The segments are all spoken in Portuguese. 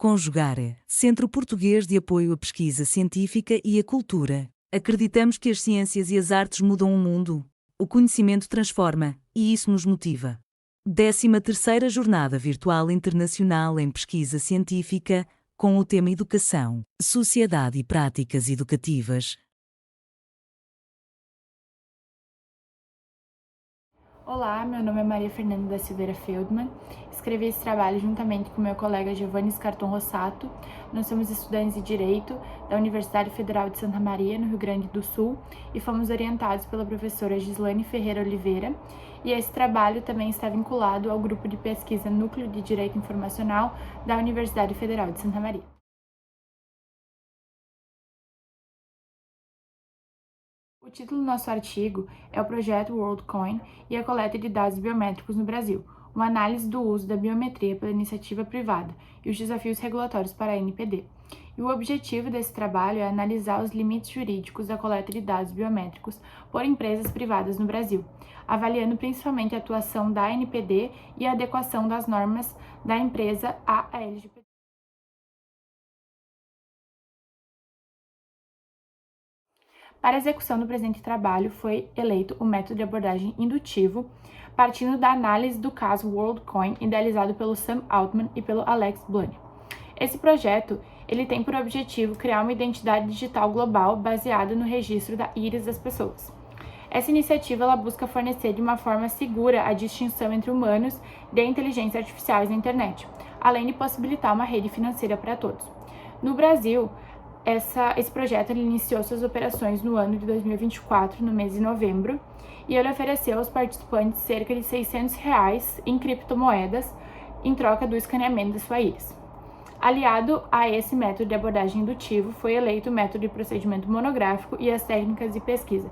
Conjugar, Centro Português de Apoio à Pesquisa Científica e à Cultura. Acreditamos que as ciências e as artes mudam o mundo. O conhecimento transforma, e isso nos motiva. 13ª Jornada Virtual Internacional em Pesquisa Científica, com o tema Educação, Sociedade e Práticas Educativas. Olá, meu nome é Maria Fernanda da Silveira Feldman. Escrevi esse trabalho juntamente com meu colega Giovanni Scarton Rossato. Nós somos estudantes de Direito da Universidade Federal de Santa Maria, no Rio Grande do Sul, e fomos orientados pela professora Gislane Ferreira Oliveira. E esse trabalho também está vinculado ao grupo de pesquisa Núcleo de Direito Informacional da Universidade Federal de Santa Maria. O título do nosso artigo é o projeto WorldCoin e a coleta de dados biométricos no Brasil, uma análise do uso da biometria pela iniciativa privada e os desafios regulatórios para a NPD. E o objetivo desse trabalho é analisar os limites jurídicos da coleta de dados biométricos por empresas privadas no Brasil, avaliando principalmente a atuação da NPD e a adequação das normas da empresa à LGPD. Para a execução do presente trabalho, foi eleito o método de abordagem indutivo, partindo da análise do caso WorldCoin, idealizado pelo Sam Altman e pelo Alex Blum. Esse projeto ele tem por objetivo criar uma identidade digital global baseada no registro da íris das pessoas. Essa iniciativa ela busca fornecer de uma forma segura a distinção entre humanos e inteligências artificiais na internet, além de possibilitar uma rede financeira para todos. No Brasil, esse projeto ele iniciou suas operações no ano de 2024, no mês de novembro, e ele ofereceu aos participantes cerca de R$600 em criptomoedas em troca do escaneamento da sua íris. Aliado a esse método de abordagem indutivo, foi eleito o método de procedimento monográfico e as técnicas de pesquisa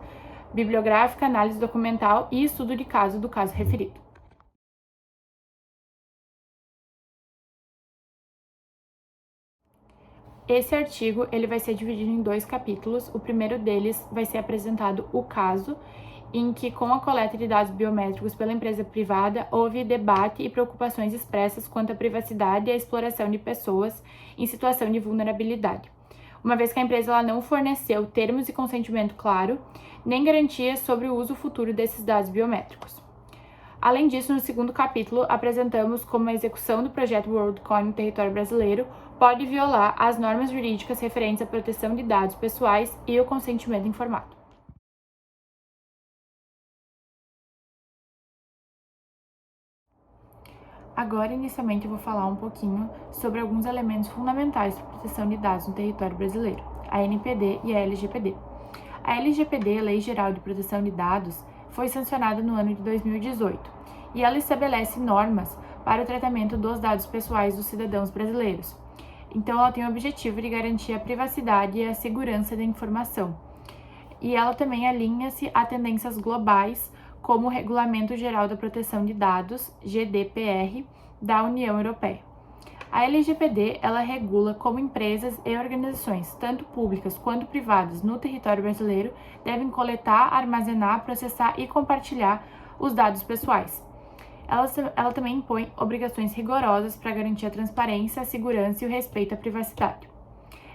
bibliográfica, análise documental e estudo de caso do caso referido. Esse artigo ele vai ser dividido em 2 capítulos. O primeiro deles vai ser apresentado o caso em que, com a coleta de dados biométricos pela empresa privada, houve debate e preocupações expressas quanto à privacidade e à exploração de pessoas em situação de vulnerabilidade, uma vez que a empresa ela não forneceu termos de consentimento claro, nem garantias sobre o uso futuro desses dados biométricos. Além disso, no segundo capítulo, apresentamos como a execução do projeto WorldCoin no território brasileiro pode violar as normas jurídicas referentes à proteção de dados pessoais e o consentimento informado. Agora, inicialmente, eu vou falar um pouquinho sobre alguns elementos fundamentais para a proteção de dados no território brasileiro, a NPD e a LGPD. A LGPD, Lei Geral de Proteção de Dados, foi sancionada no ano de 2018 e ela estabelece normas para o tratamento dos dados pessoais dos cidadãos brasileiros. Então, ela tem o objetivo de garantir a privacidade e a segurança da informação. E ela também alinha-se a tendências globais, como o Regulamento Geral da Proteção de Dados, GDPR, da União Europeia. A LGPD, ela regula como empresas e organizações, tanto públicas quanto privadas, no território brasileiro, devem coletar, armazenar, processar e compartilhar os dados pessoais. Ela também impõe obrigações rigorosas para garantir a transparência, a segurança e o respeito à privacidade.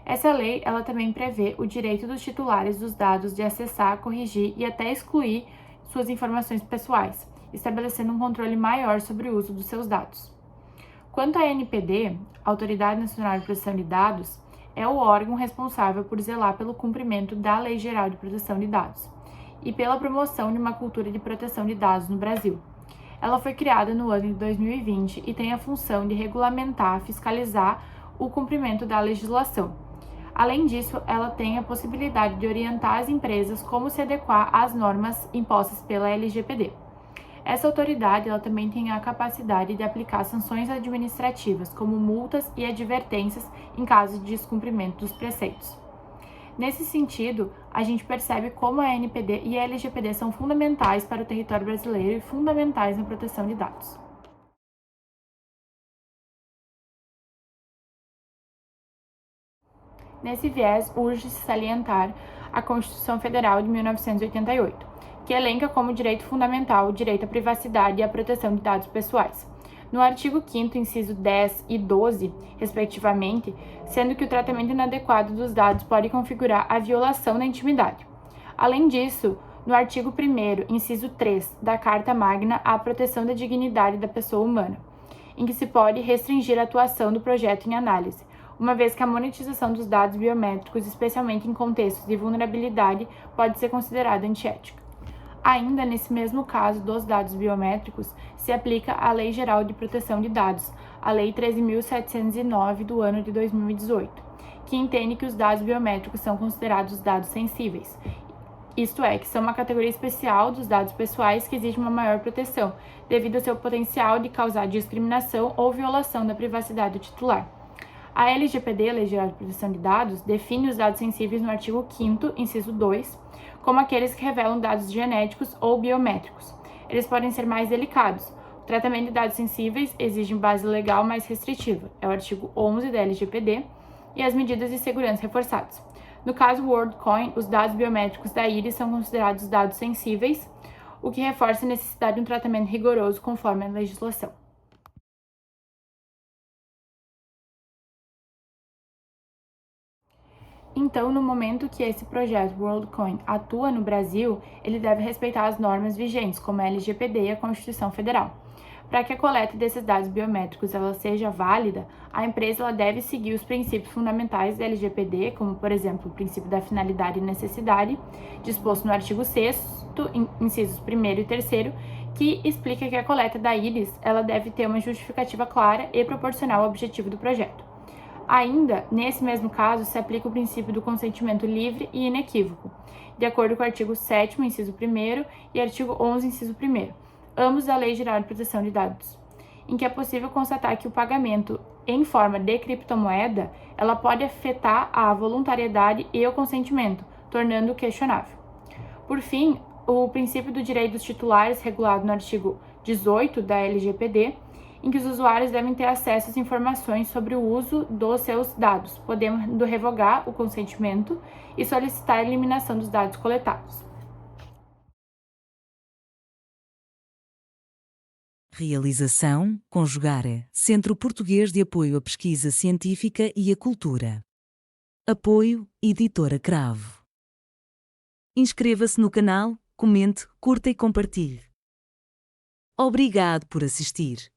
Essa lei, ela também prevê o direito dos titulares dos dados de acessar, corrigir e até excluir suas informações pessoais, estabelecendo um controle maior sobre o uso dos seus dados. Quanto à NPD, Autoridade Nacional de Proteção de Dados, é o órgão responsável por zelar pelo cumprimento da Lei Geral de Proteção de Dados e pela promoção de uma cultura de proteção de dados no Brasil. Ela foi criada no ano de 2020 e tem a função de regulamentar, fiscalizar o cumprimento da legislação. Além disso, ela tem a possibilidade de orientar as empresas como se adequar às normas impostas pela LGPD. Essa autoridade ela também tem a capacidade de aplicar sanções administrativas, como multas e advertências em caso de descumprimento dos preceitos. Nesse sentido, a gente percebe como a NPD e a LGPD são fundamentais para o território brasileiro e fundamentais na proteção de dados. Nesse viés, urge-se salientar a Constituição Federal de 1988, que elenca como direito fundamental o direito à privacidade e à proteção de dados pessoais. No artigo 5º, inciso 10 e 12, respectivamente, sendo que o tratamento inadequado dos dados pode configurar a violação da intimidade. Além disso, no artigo 1º, inciso 3 da Carta Magna, há a proteção da dignidade da pessoa humana, em que se pode restringir a atuação do projeto em análise, uma vez que a monetização dos dados biométricos, especialmente em contextos de vulnerabilidade, pode ser considerada antiética. Ainda nesse mesmo caso dos dados biométricos, se aplica a Lei Geral de Proteção de Dados, a Lei 13.709 do ano de 2018, que entende que os dados biométricos são considerados dados sensíveis, isto é, que são uma categoria especial dos dados pessoais que exige uma maior proteção, devido ao seu potencial de causar discriminação ou violação da privacidade do titular. A LGPD, Lei Geral de Proteção de Dados, define os dados sensíveis no artigo 5º, inciso 2, como aqueles que revelam dados genéticos ou biométricos. Eles podem ser mais delicados. O tratamento de dados sensíveis exige base legal mais restritiva, é o artigo 11 da LGPD, e as medidas de segurança reforçadas. No caso WorldCoin, os dados biométricos da íris são considerados dados sensíveis, o que reforça a necessidade de um tratamento rigoroso conforme a legislação. Então, no momento que esse projeto WorldCoin atua no Brasil, ele deve respeitar as normas vigentes, como a LGPD e a Constituição Federal. Para que a coleta desses dados biométricos ela seja válida, a empresa ela deve seguir os princípios fundamentais da LGPD, como, por exemplo, o princípio da finalidade e necessidade, disposto no artigo 6º, incisos 1º e 3º, que explica que a coleta da íris ela deve ter uma justificativa clara e proporcional ao objetivo do projeto. Ainda, nesse mesmo caso, se aplica o princípio do consentimento livre e inequívoco, de acordo com o artigo 7º, inciso 1º e artigo 11, inciso 1º, ambos da Lei Geral de Proteção de Dados, em que é possível constatar que o pagamento em forma de criptomoeda, ela pode afetar a voluntariedade e o consentimento, tornando-o questionável. Por fim, o princípio do direito dos titulares, regulado no artigo 18 da LGPD, em que os usuários devem ter acesso às informações sobre o uso dos seus dados, podendo revogar o consentimento e solicitar a eliminação dos dados coletados. Realização, Conjugare, Centro Português de Apoio à Pesquisa Científica e à Cultura. Apoio, Editora Cravo. Inscreva-se no canal, comente, curta e compartilhe. Obrigado por assistir.